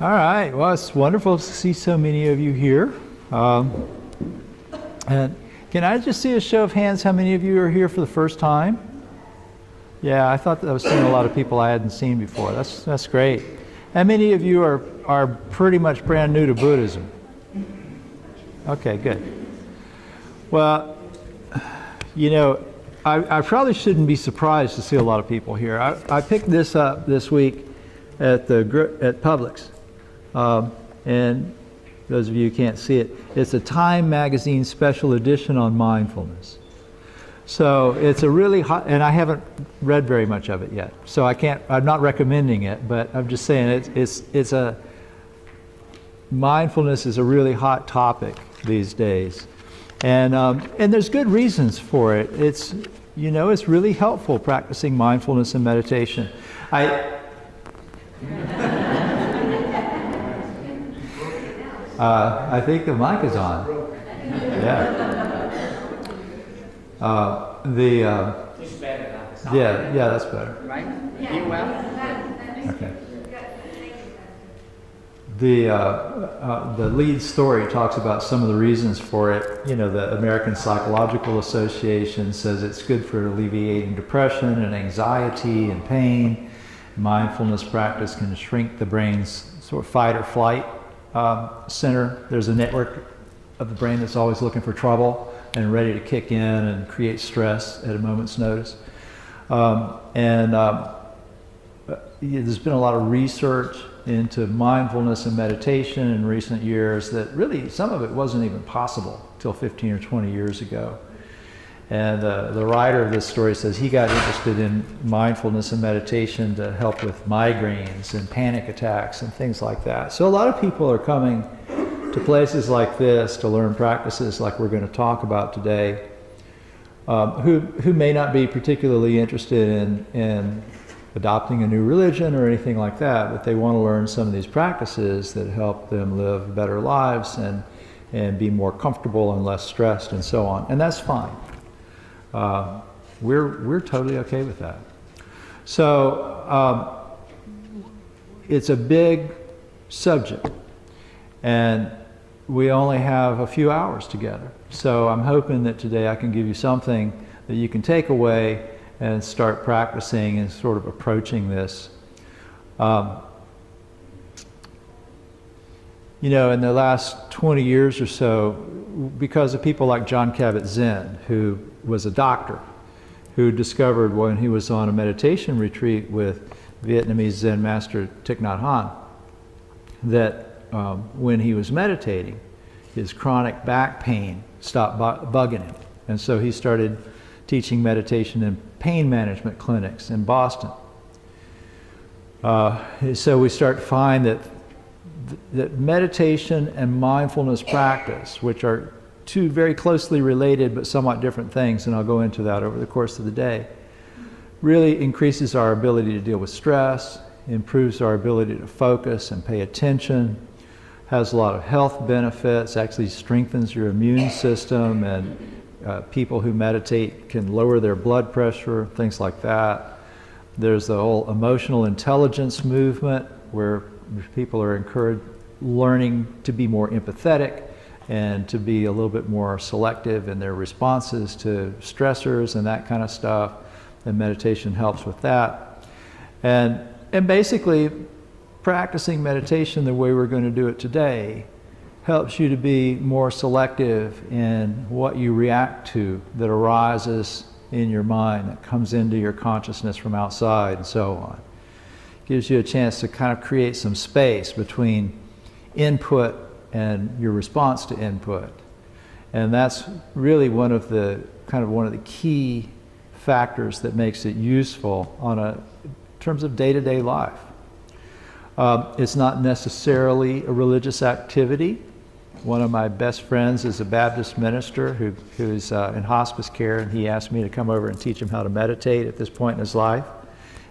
All right. Well, it's wonderful to see so many of you here. And can I just see a show of hands? How many of you are here for the first time? Yeah, I thought that I was seeing a lot of people I hadn't seen before. That's great. How many of you are pretty much brand new to Buddhism? Okay, good. Well, you know, I probably shouldn't be surprised to see a lot of people here. I picked this up this week at Publix. And those of you who can't see it, it's a Time magazine special edition on mindfulness. So it's a really hot, and I haven't read very much of it yet, so I'm not recommending it, but I'm just saying mindfulness is a really hot topic these days. And there's good reasons for it. It's really helpful practicing mindfulness and meditation. I think the mic is on. Yeah. It's better now. Yeah, that's better. Right? You well? Okay. The lead story talks about some of the reasons for it. You know, the American Psychological Association says it's good for alleviating depression and anxiety and pain. Mindfulness practice can shrink the brain's sort of fight or flight center. There's a network of the brain that's always looking for trouble and ready to kick in and create stress at a moment's notice. There's been a lot of research into mindfulness and meditation in recent years that really some of it wasn't even possible till 15 or 20 years ago. And the writer of this story says he got interested in mindfulness and meditation to help with migraines and panic attacks and things like that. So a lot of people are coming to places like this to learn practices like we're going to talk about today, who may not be particularly interested in adopting a new religion or anything like that, but they want to learn some of these practices that help them live better lives and be more comfortable and less stressed and so on. And that's fine. We're totally okay with that. So it's a big subject, and we only have a few hours together. So I'm hoping that today I can give you something that you can take away and start practicing and sort of approaching this. In the last 20 years or so, because of people like Jon Kabat-Zinn, who was a doctor, who discovered when he was on a meditation retreat with Vietnamese Zen master Thich Nhat Hanh, that when he was meditating, his chronic back pain stopped bugging him. And so he started teaching meditation in pain management clinics in Boston. So we start to find that meditation and mindfulness practice, which are two very closely related but somewhat different things, and I'll go into that over the course of the day, really increases our ability to deal with stress, improves our ability to focus and pay attention, has a lot of health benefits, actually strengthens your immune system, and people who meditate can lower their blood pressure, things like that. There's the whole emotional intelligence movement where people are encouraged learning to be more empathetic and to be a little bit more selective in their responses to stressors and that kind of stuff. And meditation helps with that. And basically, practicing meditation the way we're going to do it today helps you to be more selective in what you react to that arises in your mind, that comes into your consciousness from outside and so on. Gives you a chance to kind of create some space between input and your response to input. And that's really one of the key factors that makes it useful in terms of day-to-day life. It's not necessarily a religious activity. One of my best friends is a Baptist minister who's in hospice care, and he asked me to come over and teach him how to meditate at this point in his life.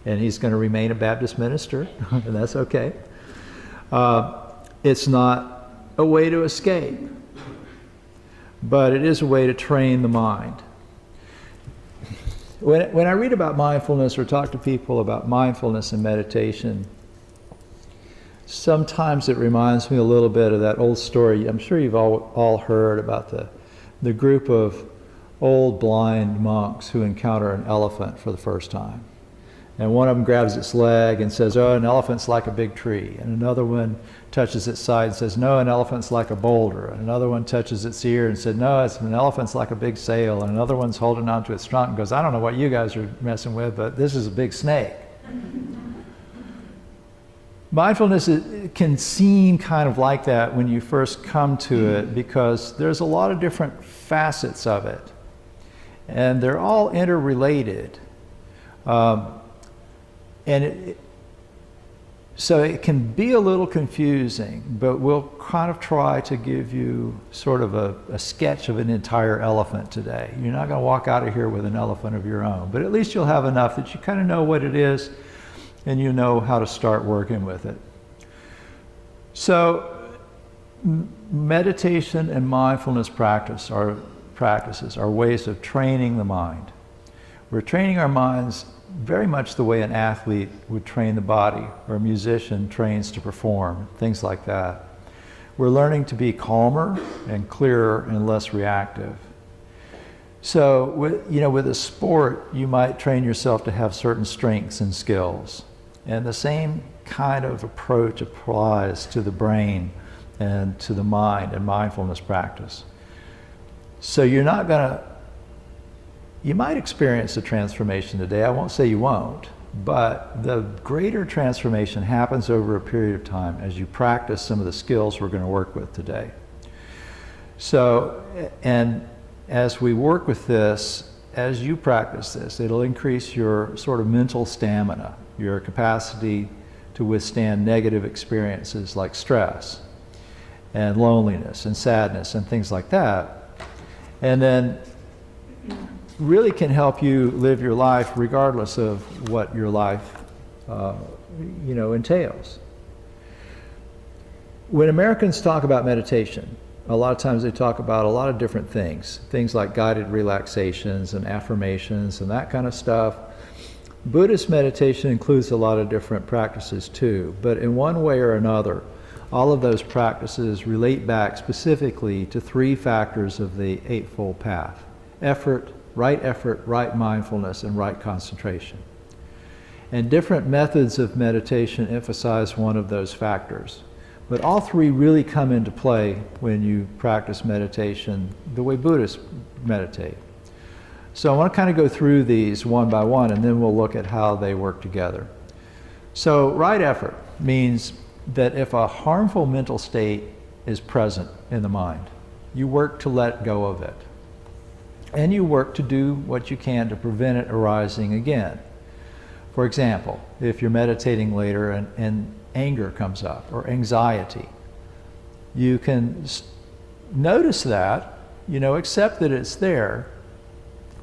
And he's going to remain a Baptist minister, and that's okay. It's not a way to escape, but it is a way to train the mind. When I read about mindfulness or talk to people about mindfulness and meditation, sometimes it reminds me a little bit of that old story. I'm sure you've all heard about the group of old blind monks who encounter an elephant for the first time. And one of them grabs its leg and says, "Oh, an elephant's like a big tree." And another one touches its side and says, "No, an elephant's like a boulder." And another one touches its ear and said, "No, an elephant's like a big sail." And another one's holding onto its trunk and goes, "I don't know what you guys are messing with, but this is a big snake." Mindfulness can seem kind of like that when you first come to it, because there's a lot of different facets of it. And they're all interrelated. So it can be a little confusing, but we'll kind of try to give you sort of a sketch of an entire elephant today. You're not going to walk out of here with an elephant of your own, but at least you'll have enough that you kind of know what it is and you know how to start working with it. So meditation and mindfulness practices are ways of training the mind. We're training our minds very much the way an athlete would train the body, or a musician trains to perform, things like that. We're learning to be calmer and clearer and less reactive. So with a sport, you might train yourself to have certain strengths and skills. And the same kind of approach applies to the brain and to the mind and mindfulness practice. So you might experience a transformation today. I won't say you won't, but the greater transformation happens over a period of time as you practice some of the skills we're going to work with today. So, and as we work with this, as you practice this, it'll increase your sort of mental stamina, your capacity to withstand negative experiences like stress and loneliness and sadness and things like that. And then really can help you live your life regardless of what your life entails. When Americans talk about meditation, a lot of times they talk about a lot of different things like guided relaxations and affirmations and that kind of stuff. Buddhist meditation includes a lot of different practices too, but in one way or another, all of those practices relate back specifically to three factors of the Eightfold Path: effort, right mindfulness, and right concentration. And different methods of meditation emphasize one of those factors. But all three really come into play when you practice meditation the way Buddhists meditate. So I want to kind of go through these one by one, and then we'll look at how they work together. So right effort means that if a harmful mental state is present in the mind, you work to let go of it. And you work to do what you can to prevent it arising again. For example, if you're meditating later and anger comes up or anxiety, you can notice that, accept that it's there,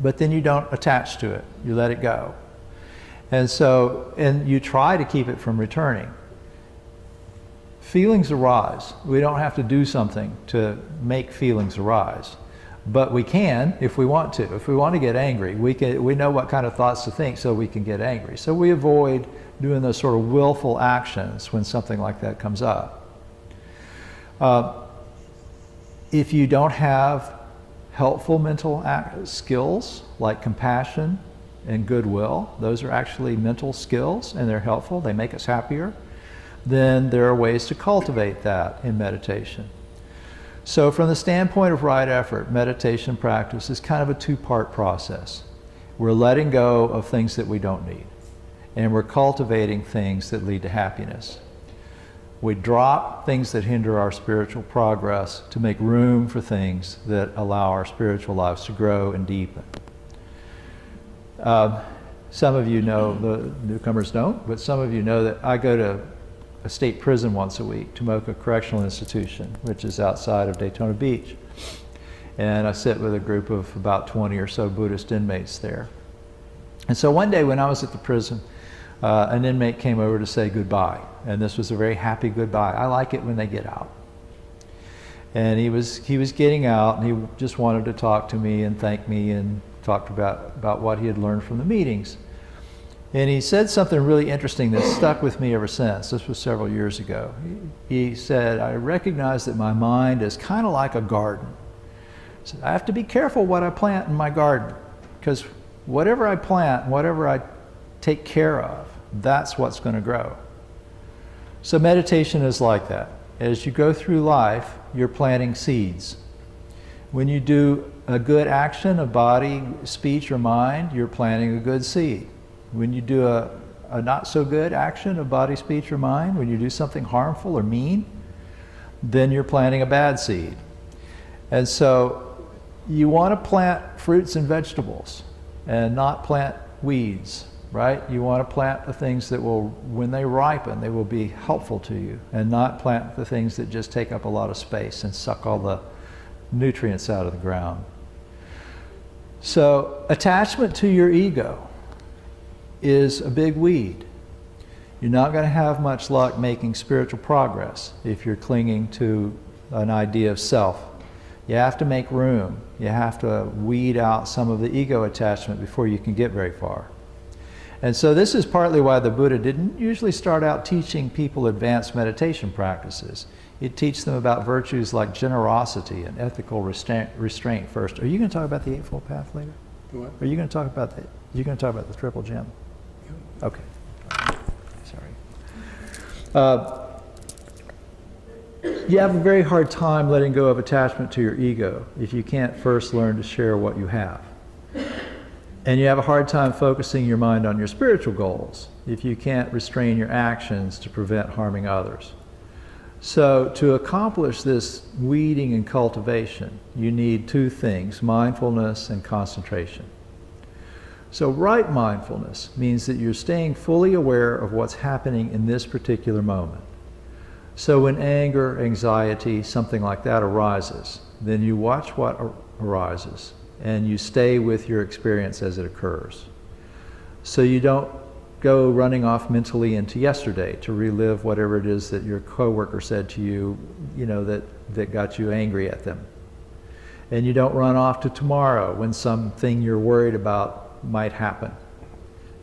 but then you don't attach to it. You let it go. And you try to keep it from returning. Feelings arise. We don't have to do something to make feelings arise. But we can if we want to. If we want to get angry, we know what kind of thoughts to think so we can get angry. So we avoid doing those sort of willful actions when something like that comes up. If you don't have helpful mental skills like compassion and goodwill, those are actually mental skills and they're helpful, they make us happier, then there are ways to cultivate that in meditation. So from the standpoint of right effort, meditation practice is kind of a two-part process. We're letting go of things that we don't need, and we're cultivating things that lead to happiness. We drop things that hinder our spiritual progress to make room for things that allow our spiritual lives to grow and deepen. Some of you know, the newcomers don't, but some of you know that I go to a state prison once a week, Tomoka Correctional Institution, which is outside of Daytona Beach. And I sit with a group of about 20 or so Buddhist inmates there. And so one day when I was at the prison, an inmate came over to say goodbye. And this was a very happy goodbye. I like it when they get out. And he was getting out, and he just wanted to talk to me and thank me and talked about what he had learned from the meetings. And he said something really interesting that stuck with me ever since. This was several years ago. He said, I recognize that my mind is kind of like a garden. He said, I have to be careful what I plant in my garden, because whatever I plant, whatever I take care of, that's what's going to grow. So meditation is like that. As you go through life, you're planting seeds. When you do a good action of body, speech, or mind, you're planting a good seed. When you do a not so good action of body, speech, or mind, when you do something harmful or mean, then you're planting a bad seed. And so you want to plant fruits and vegetables and not plant weeds, right? You want to plant the things that will, when they ripen, they will be helpful to you, and not plant the things that just take up a lot of space and suck all the nutrients out of the ground. So attachment to your ego is a big weed. You're not going to have much luck making spiritual progress if you're clinging to an idea of self. You have to make room. You have to weed out some of the ego attachment before you can get very far. And so this is partly why the Buddha didn't usually start out teaching people advanced meditation practices. He'd teach them about virtues like generosity and ethical restraint first. Are you going to talk about the Eightfold Path later? What? Are you going to talk about the, you're going to talk about the Triple Gem? Okay. Sorry. You have a very hard time letting go of attachment to your ego if you can't first learn to share what you have. And you have a hard time focusing your mind on your spiritual goals if you can't restrain your actions to prevent harming others. So to accomplish this weeding and cultivation, you need two things: mindfulness and concentration. So right mindfulness means that you're staying fully aware of what's happening in this particular moment. So when anger, anxiety, something like that arises, then you watch what arises and you stay with your experience as it occurs. So you don't go running off mentally into yesterday to relive whatever it is that your coworker said to you, that got you angry at them. And you don't run off to tomorrow when something you're worried about might happen.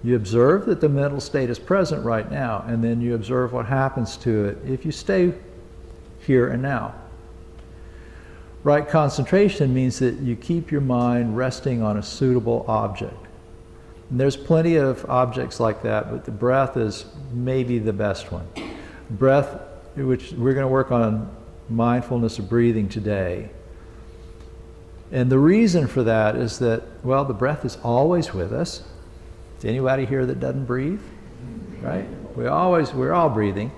You observe that the mental state is present right now, and then you observe what happens to it if you stay here and now. Right concentration means that you keep your mind resting on a suitable object. And there's plenty of objects like that, but the breath is maybe the best one. Breath, which we're going to work on mindfulness of breathing today. And the reason for that is that, well, the breath is always with us. Is anybody here that doesn't breathe? Right? We're all breathing.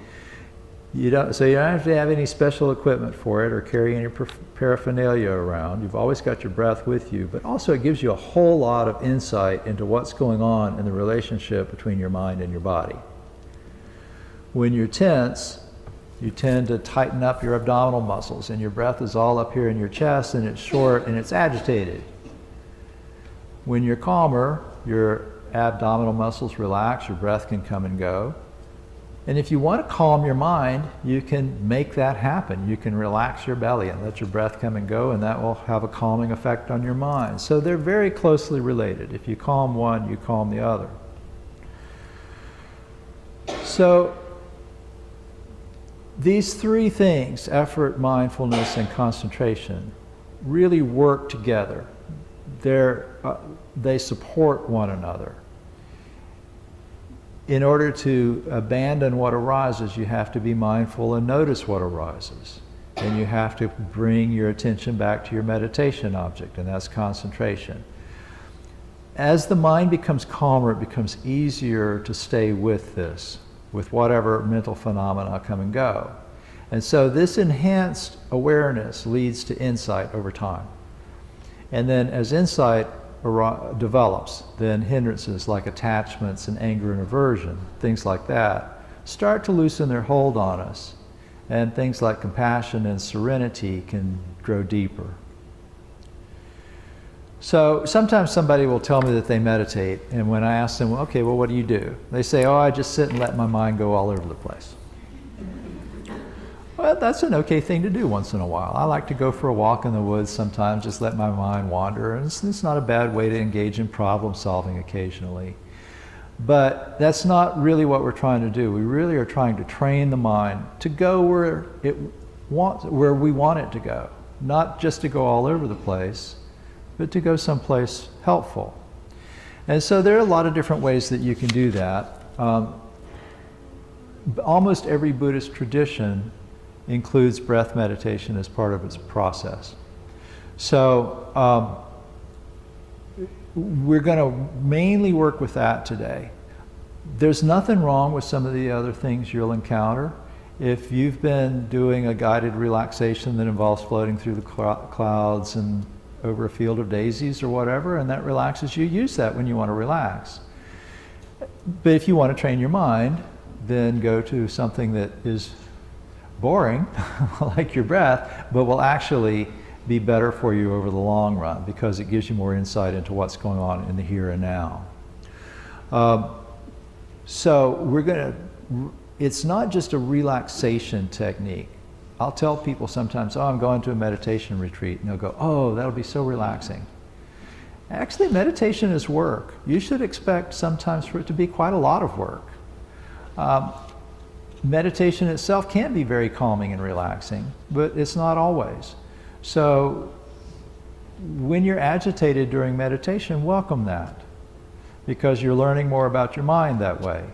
So you don't have to have any special equipment for it or carry any paraphernalia around. You've always got your breath with you, but also it gives you a whole lot of insight into what's going on in the relationship between your mind and your body. When you're tense, you tend to tighten up your abdominal muscles, and your breath is all up here in your chest, and it's short and it's agitated. When you're calmer, your abdominal muscles relax, your breath can come and go. And if you want to calm your mind, you can make that happen. You can relax your belly and let your breath come and go, and that will have a calming effect on your mind. So they're very closely related. If you calm one, you calm the other. So these three things, effort, mindfulness, and concentration, really work together. They support one another. In order to abandon what arises, you have to be mindful and notice what arises. And you have to bring your attention back to your meditation object, and that's concentration. As the mind becomes calmer, it becomes easier to stay with this, with whatever mental phenomena come and go. And so this enhanced awareness leads to insight over time. And then as insight develops, then hindrances like attachments and anger and aversion, things like that, start to loosen their hold on us. And things like compassion and serenity can grow deeper. So sometimes somebody will tell me that they meditate, and when I ask them, okay, well, what do? They say, oh, I just sit and let my mind go all over the place. Well, that's an okay thing to do once in a while. I like to go for a walk in the woods sometimes, just let my mind wander, and it's not a bad way to engage in problem solving occasionally. But that's not really what we're trying to do. We really are trying to train the mind to go where we want it to go. Not just to go all over the place, but to go someplace helpful. And so there are a lot of different ways that you can do that. Almost every Buddhist tradition includes breath meditation as part of its process. So we're going to mainly work with that today. There's nothing wrong with some of the other things you'll encounter. If you've been doing a guided relaxation that involves floating through the clouds and over a field of daisies or whatever, and that relaxes you, use that when you want to relax. But if you want to train your mind, then go to something that is boring, like your breath, but will actually be better for you over the long run because it gives you more insight into what's going on in the here and now. So it's not just a relaxation technique. I'll tell people sometimes, oh, I'm going to a meditation retreat, and they'll go, oh, that'll be so relaxing. Actually, meditation is work. You should expect sometimes for it to be quite a lot of work. Meditation itself can be very calming and relaxing, but it's not always. So when you're agitated during meditation, welcome that, because you're learning more about your mind that way.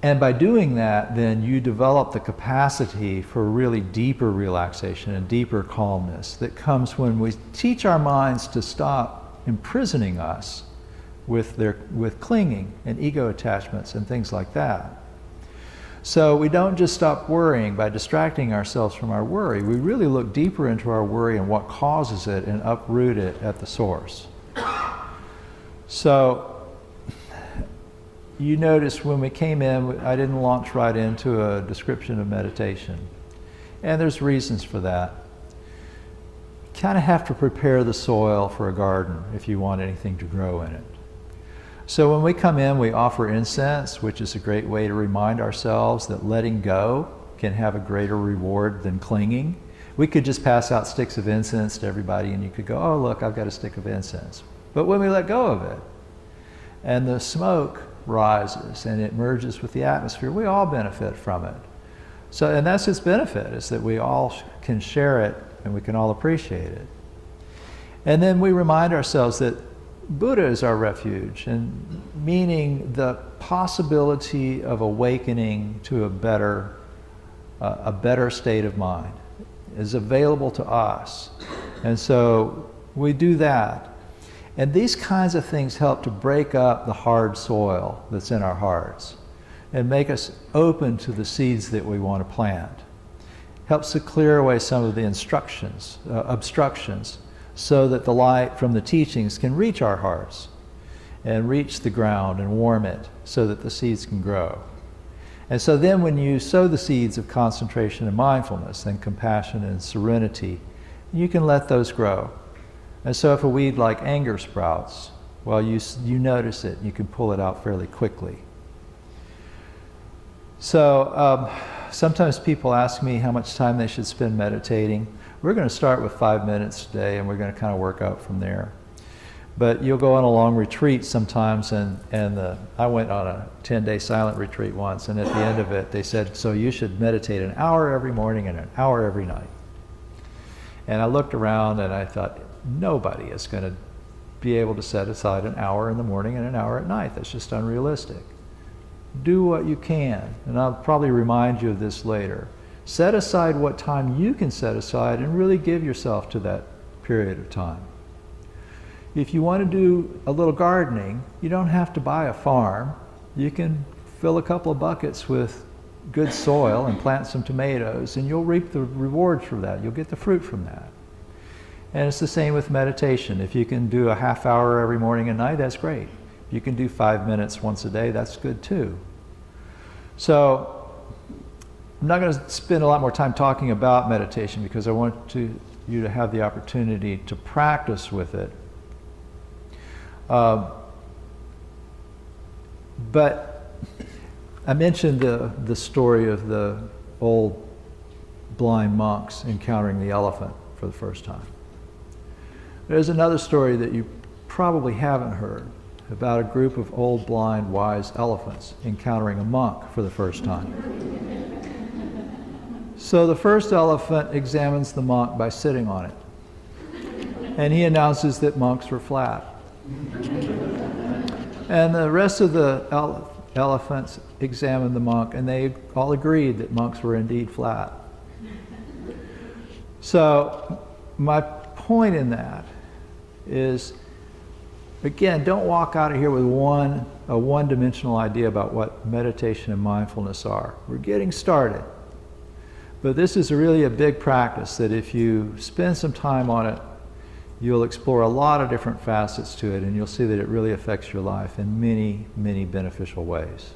And by doing that, then you develop the capacity for really deeper relaxation and deeper calmness that comes when we teach our minds to stop imprisoning us with clinging and ego attachments and things like that. So we don't just stop worrying by distracting ourselves from our worry. We really look deeper into our worry and what causes it and uproot it at the source. So you notice when we came in, I didn't launch right into a description of meditation. And there's reasons for that. You kind of have to prepare the soil for a garden if you want anything to grow in it. So when we come in, we offer incense, which is a great way to remind ourselves that letting go can have a greater reward than clinging. We could just pass out sticks of incense to everybody and you could go, oh look, I've got a stick of incense. But when we let go of it, and the smoke rises and it merges with the atmosphere, we all benefit from it. So, and that's its benefit, is that we all can share it and we can all appreciate it. And then we remind ourselves that Buddha is our refuge, and meaning the possibility of awakening to a better state of mind is available to us. And so we do that. And these kinds of things help to break up the hard soil that's in our hearts and make us open to the seeds that we want to plant. Helps to clear away some of the obstructions, so that the light from the teachings can reach our hearts and reach the ground and warm it so that the seeds can grow. And so then when you sow the seeds of concentration and mindfulness and compassion and serenity, you can let those grow. And so if a weed like anger sprouts, well, you notice it, you can pull it out fairly quickly. So sometimes people ask me how much time they should spend meditating. We're going to start with 5 minutes today, and we're going to kind of work out from there. But you'll go on a long retreat sometimes, and I went on a 10-day silent retreat once, and at the end of it, they said, so you should meditate an hour every morning and an hour every night. And I looked around, and I thought, nobody is going to be able to set aside an hour in the morning and an hour at night. That's just unrealistic. Do what you can, and I'll probably remind you of this later. Set aside what time you can set aside and really give yourself to that period of time. If you want to do a little gardening, you don't have to buy a farm. You can fill a couple of buckets with good soil and plant some tomatoes, and you'll reap the rewards from that. You'll get the fruit from that. And it's the same with meditation. If you can do a half hour every morning and night, that's great. If you can do 5 minutes once a day, that's good too. So I'm not going to spend a lot more time talking about meditation because I want you to have the opportunity to practice with it. But I mentioned the story of the old blind monks encountering the elephant for the first time. There's another story that you probably haven't heard, about a group of old, blind, wise elephants encountering a monk for the first time. So the first elephant examines the monk by sitting on it, and he announces that monks were flat. And the rest of the elephants examined the monk, and they all agreed that monks were indeed flat. So my point in that is, again, don't walk out of here with a one-dimensional idea about what meditation and mindfulness are. We're getting started. But this is really a big practice that if you spend some time on it, you'll explore a lot of different facets to it, and you'll see that it really affects your life in many, many beneficial ways.